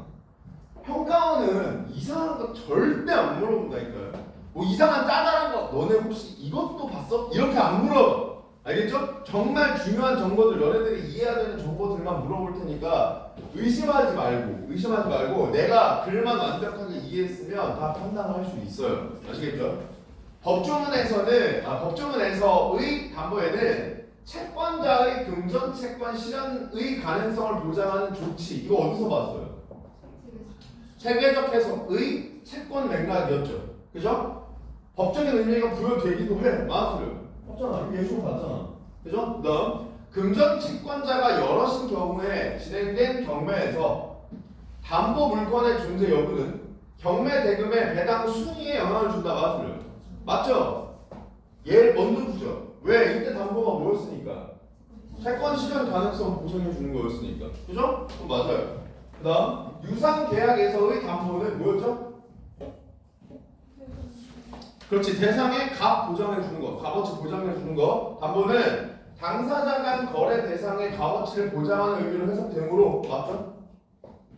S1: 평가원은 이상한 거 절대 안 물어본다니까요. 뭐 이상한 짜잘한 거 너네 혹시 이것도 봤어? 이렇게 안 물어. 알겠죠? 정말 중요한 정보들 너네들이 이해해야 되는 정보들만 물어볼 테니까 의심하지 말고 내가 글만 완벽하게 이해했으면 다 판단을 할 수 있어요. 아시겠죠? 법조문에서의 담보에는 채권자의 금전 채권 실현의 가능성을 보장하는 조치, 이거 어디서 봤어요? 체계적 해석의 채권 맥락이었죠. 그죠? 법적인 의미가 부여되기도 해. 맞아요. 없잖아. 이거 예시로 봤잖아. 그죠? 그다음 금전 채권자가 여럿인 경우에 진행된 경매에서 담보 물건의 존재 여부는 경매 대금의 배당 순위에 영향을 준다. 맞아요. 맞죠? 얘 먼저 보죠. 왜? 이때 담보가 뭐였으니까? 채권 실현 가능성 보장해 주는 거였으니까. 그죠? 그럼 맞아요. 그다음 유상 계약에서의 담보는 뭐였죠? 그렇지. 대상의 값 보장해 주는 거, 값어치 보장해 주는 거. 담보는 당사자 간 거래 대상의 값어치를 보장하는 의미로 해석되므로 맞죠?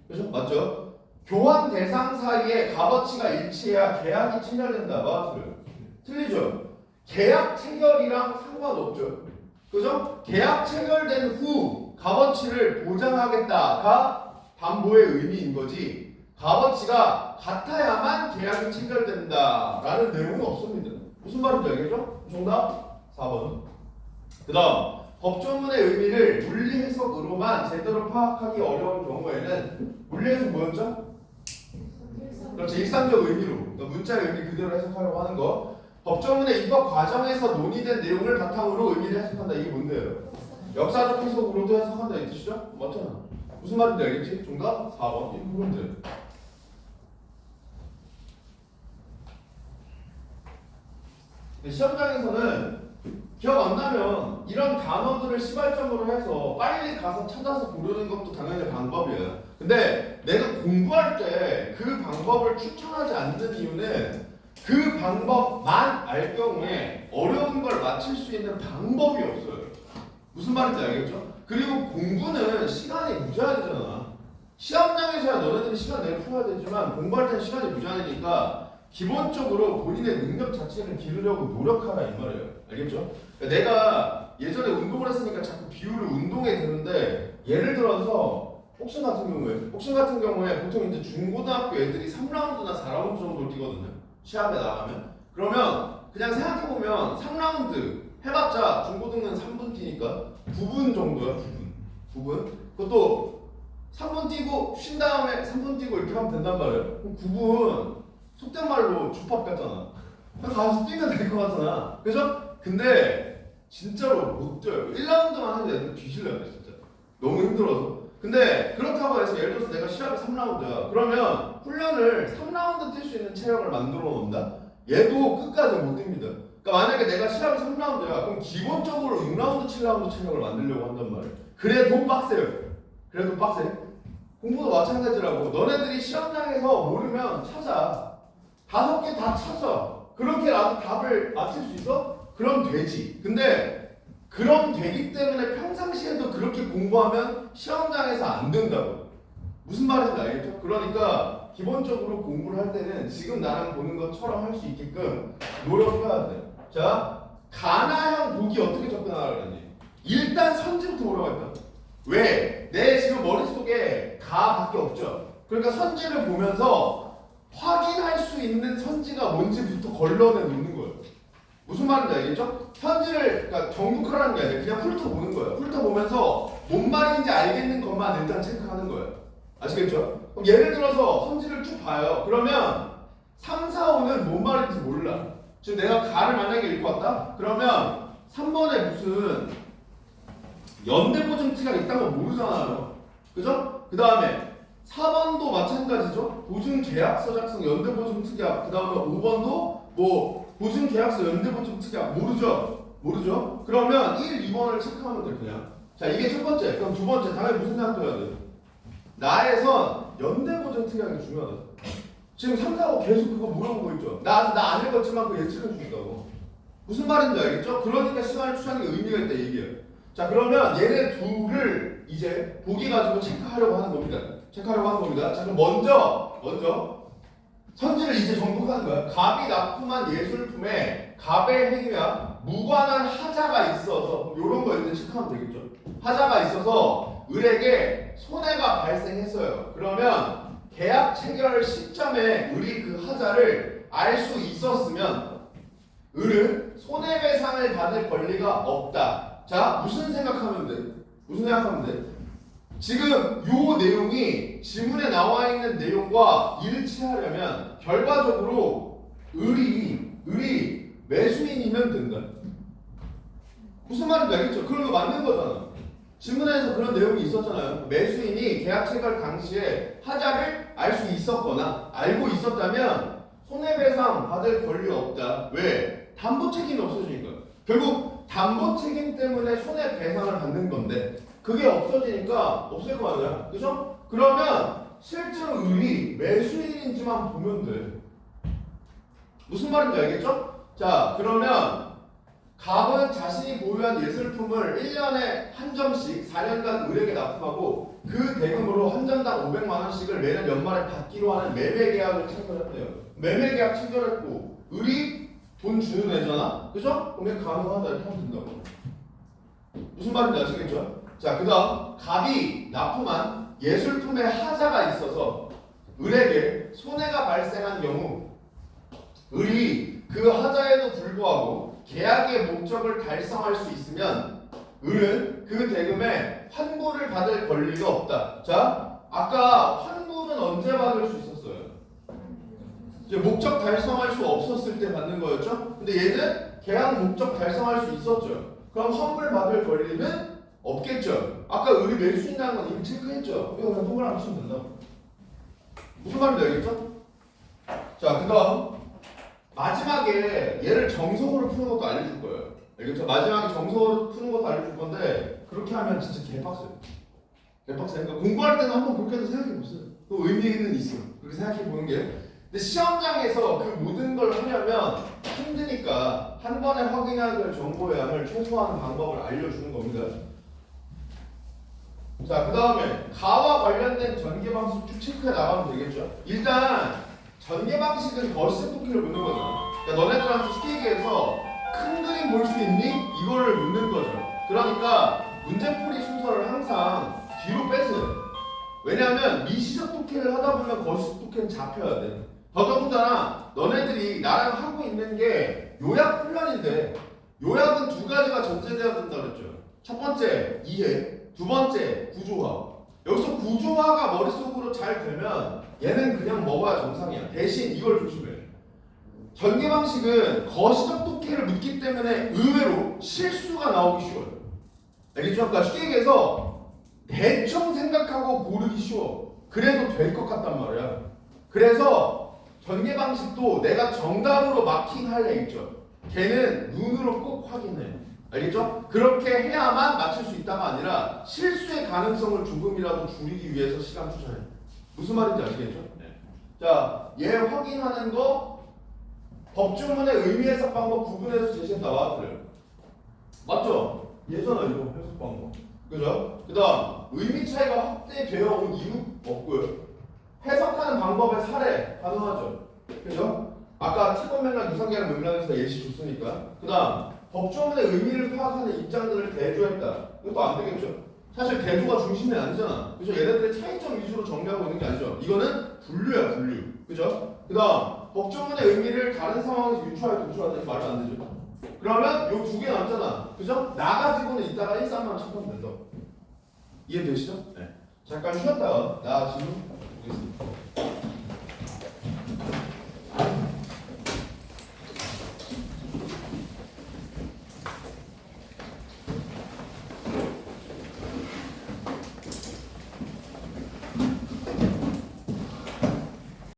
S1: 그죠? 맞죠? 교환 대상 사이에 값어치가 일치해야 계약이 체결된다. 맞아요. 틀리죠? 계약 체결이랑 상관없죠. 그죠? 계약 체결된 후 값어치를 보장하겠다가 담보의 의미인 거지. 값어치가 같아야만 계약이 체결된다라는 내용은 없습니다. 무슨 말인지 알겠죠? 정답 4번. 그 다음 법조문의 의미를 물리 해석으로만 제대로 파악하기 어려운 경우에는 물리 해석 뭐였죠? 그렇지. 일상적 의미로, 그러니까 문자의 의미 그대로 해석하려고 하는 거. 법조문의 입법 과정에서 논의된 내용을 바탕으로 의미를 해석한다. 이게 뭔데요? 역사적 해석으로도 해석한다 이 뜻이죠? 맞잖아. 무슨 말인지 알겠지? 정답 4번. 이 부분들. 시험장에서는 기억 안 나면 이런 단어들을 시발점으로 해서 빨리 가서 찾아서 고르는 것도 당연히 방법이에요. 근데 내가 공부할 때 그 방법을 추천하지 않는 이유는 그 방법만 알 경우에 어려운 걸 맞출 수 있는 방법이 없어요. 무슨 말인지 알겠죠? 그리고 공부는 시간이 무제한이잖아. 시험장에서야 너네들이 시간 내에 풀어야 되지만 공부할 때는 시간이 무제한이니까 기본적으로 본인의 능력 자체를 기르려고 노력하라 이 말이에요. 알겠죠? 그러니까 내가 예전에 운동을 했으니까 자꾸 비유를 운동에 드는데 예를 들어서 복싱 같은 경우에 보통 이제 중고등학교 애들이 3라운드나 4라운드 정도 뛰거든요. 시합에 나가면. 그러면 그냥 생각해보면 3라운드 해봤자 중고등은 3분 뛰니까 9분 정도야. 9분. 그것도 3분 뛰고 쉰 다음에 3분 뛰고 이렇게 하면 된단 말이에요. 그럼 9분 속된 말로 주팝 같잖아. 그냥 가서 뛰면 될 것 같잖아. 그죠? 근데 진짜로 못 뛰어요. 1라운드만 하는데 애들 뒤질려요 진짜. 너무 힘들어서. 근데 그렇다고 해서 예를 들어서 내가 시합이 3라운드야. 그러면 훈련을 3라운드 뛸 수 있는 체력을 만들어 놓는다? 얘도 끝까지 못 뜁니다. 그러니까 만약에 내가 시합이 3라운드야. 그럼 기본적으로 6라운드, 7라운드 체력을 만들려고 한단 말이에요. 그래도 빡세요. 그래도 빡세. 공부도 마찬가지라고. 너네들이 시험장에서 모르면 찾아. 5개 다 찾아. 그렇게라도 답을 맞힐 수 있어? 그럼 되지. 근데 그럼 되기 때문에 평상시에도 그렇게 공부하면 시험장에서 안 된다고. 무슨 말인지 알겠죠? 그러니까 기본적으로 공부를 할 때는 지금 나랑 보는 것처럼 할 수 있게끔 노력해야 돼. 자, 가나형 보기 어떻게 접근하라고 그러니? 일단 선지부터 보라고 했다. 왜? 내 지금 머릿속에 가밖에 없죠. 그러니까 선지를 보면서 확인할 수 있는 선지가 뭔지부터 걸러내 놓는 거예요. 무슨 말인지 알겠죠? 선지를 그러니까 정독하라는 게 아니라 그냥 훑어보는 거예요. 훑어보면서 뭔 말인지 알겠는 것만 일단 체크하는 거예요. 아시겠죠? 그럼 예를 들어서 선지를 쭉 봐요. 그러면 3, 4, 5는 뭔 말인지 몰라. 지금 내가 가를 만약에 읽고 왔다? 그러면 3번에 무슨 연대보증특약 있다는 거 모르잖아요. 그죠? 그 다음에 4번도 마찬가지죠. 보증계약서 작성 연대보증특약. 그 다음에 5번도 뭐 보증계약서 연대보증특약 모르죠? 모르죠? 그러면 1, 2번을 체크하면 돼 그냥. 자 이게 첫 번째. 그럼 두 번째 당연히 무슨 생각해야 돼? 나에선 연대보증특약이 중요하다. 지금 3, 4, 5 계속 그거 물어보고 있죠. 나 안 읽었지만 그 예측해 준다고. 무슨 말인지 알겠죠? 그러니까 시간을 투자하는 게 의미가 있다 얘기예요. 자 그러면 얘네 둘을 이제 보기 가지고 체크하려고 하는 겁니다. 체크하려고 하는 겁니다. 자 그럼 먼저 선지를 이제 정독하는 거야. 갑이 납품한 예술품에 갑의 행위와 무관한 하자가 있어서 요런 거 이제 체크하면 되겠죠. 하자가 있어서 을에게 손해가 발생했어요. 그러면 계약 체결 시점에 을이 그 하자를 알 수 있었으면 을은 손해배상을 받을 권리가 없다. 자, 무슨 생각하면 돼? 무슨 생각하면 돼? 지금 요 내용이 지문에 나와 있는 내용과 일치하려면 결과적으로 을이 매수인이면 된다. 무슨 말인지 알겠죠? 그런 거 맞는 거잖아. 지문에서 그런 내용이 있었잖아요. 매수인이 계약 체결 당시에 하자를 알 수 있었거나 알고 있었다면 손해배상 받을 권리 없다. 왜? 담보 책임이 없어지니까. 결국 담보 책임 때문에 손해배상을 받는 건데 그게 없어지니까 없을 거 아니야. 그죠? 그러면 실제로 을이 매수인인지만 보면 돼. 무슨 말인지 알겠죠? 자, 그러면 갑은 자신이 보유한 예술품을 1년에 한 점씩 4년간 을에게 납품하고 그 대금으로 한 점당 500만 원씩을 매년 연말에 받기로 하는 매매 계약을 체결했대요. 매매 계약 체결했고 을이 돈 주는 애잖아. 그죠? 그러면 가능하다 이렇게 하면 된다고. 무슨 말인지 아시겠죠? 자, 그 다음 갑이 납품한 예술품의 하자가 있어서 을에게 손해가 발생한 경우 을이 그 하자에도 불구하고 계약의 목적을 달성할 수 있으면 을은 그 대금에 환불을 받을 권리가 없다. 자, 아까 환불은 언제 받을 수 있었어요? 이제 목적 달성할 수 없었을 때 받는 거였죠? 근데 얘는 계약 목적 달성할 수 있었죠. 그럼 환불 받을 권리는 없겠죠. 아까 을이 매수인이라는 건 이미 체크했죠. 이거 그냥 동그라미 치면 된다고. 무슨 말인지 알겠죠? 자, 그 다음 마지막에 얘를 정석으로 푸는 것도 알려줄 거예요. 알겠죠? 마지막에 정석으로 푸는 것도 알려줄 건데 그렇게 하면 진짜 개빡세요. 개빡세요. 그러니까 공부할 때는 한번 그렇게도 생각해보세요. 그 의미는 있어. 그렇게 생각해보는 게. 근데 시험장에서 그 모든 걸 하려면 힘드니까 한 번에 확인해야 될 정보의 양을 최소화하는 방법을 알려주는 겁니다. 자, 그 다음에 가와 관련된 전개 방식 쭉 체크해 나가면 되겠죠. 일단 전개 방식은 거시적 토끼를 묻는 거잖아. 그러니까 너네들한테 쉽게 얘기해서 큰 그림 볼 수 있니? 이거를 묻는 거죠. 그러니까 문제풀이 순서를 항상 뒤로 빼세요. 왜냐하면 미시적 독해를 하다 보면 거시적 독해는 잡혀야 돼. 더더군다나 너네들이 나랑 하고 있는 게 요약 훈련인데 요약은 두 가지가 전제돼야 된다 그랬죠. 첫 번째 이해, 두 번째 구조화. 여기서 구조화가 머릿속으로 잘 되면 얘는 그냥 먹어야 정상이야. 대신 이걸 조심해. 전개 방식은 거시적 독해를 묻기 때문에 의외로 실수가 나오기 쉬워요. 알겠죠? 그러니까 쉽게 얘기해서 대충 생각하고 고르기 쉬워. 그래도 될 것 같단 말이야. 그래서 전개 방식도 내가 정답으로 마킹할 애 있죠. 걔는 눈으로 꼭 확인해. 알겠죠? 그렇게 해야만 맞출 수 있다가 아니라 실수의 가능성을 조금이라도 줄이기 위해서 시간 투자해. 무슨 말인지 아시겠죠? 네. 자, 얘 확인하는 거 법조문의 의미 해석 방법 구분해서 제시했다. 그래요. 맞죠? 예잖아 이거 해석 방법. 그죠? 그 다음 의미 차이가 확대되어 온 이유 없고요. 해석하는 방법의 사례 가능하죠. 그죠? 아까 티본 맥락 유상계랑 맥락에서 예시 줬으니까. 그 다음 법조문의 의미를 파악하는 입장들을 대조했다. 이것도 안 되겠죠. 사실 대조가 중심이 아니잖아. 그죠? 얘네들의 차이점 위주로 정리하고 있는 게 아니죠. 이거는 분류야 분류. 그죠? 그 다음 법조문의 의미를 다른 상황에서 유추하여 도출하다. 말도 안 되죠. 그러면 요 두 개 남잖아. 그죠? 나 가지고는 이따가 1, 3만 찾으면 된다. 이해되시죠? 네. 잠깐 쉬었다가 나 지금 보겠습니다.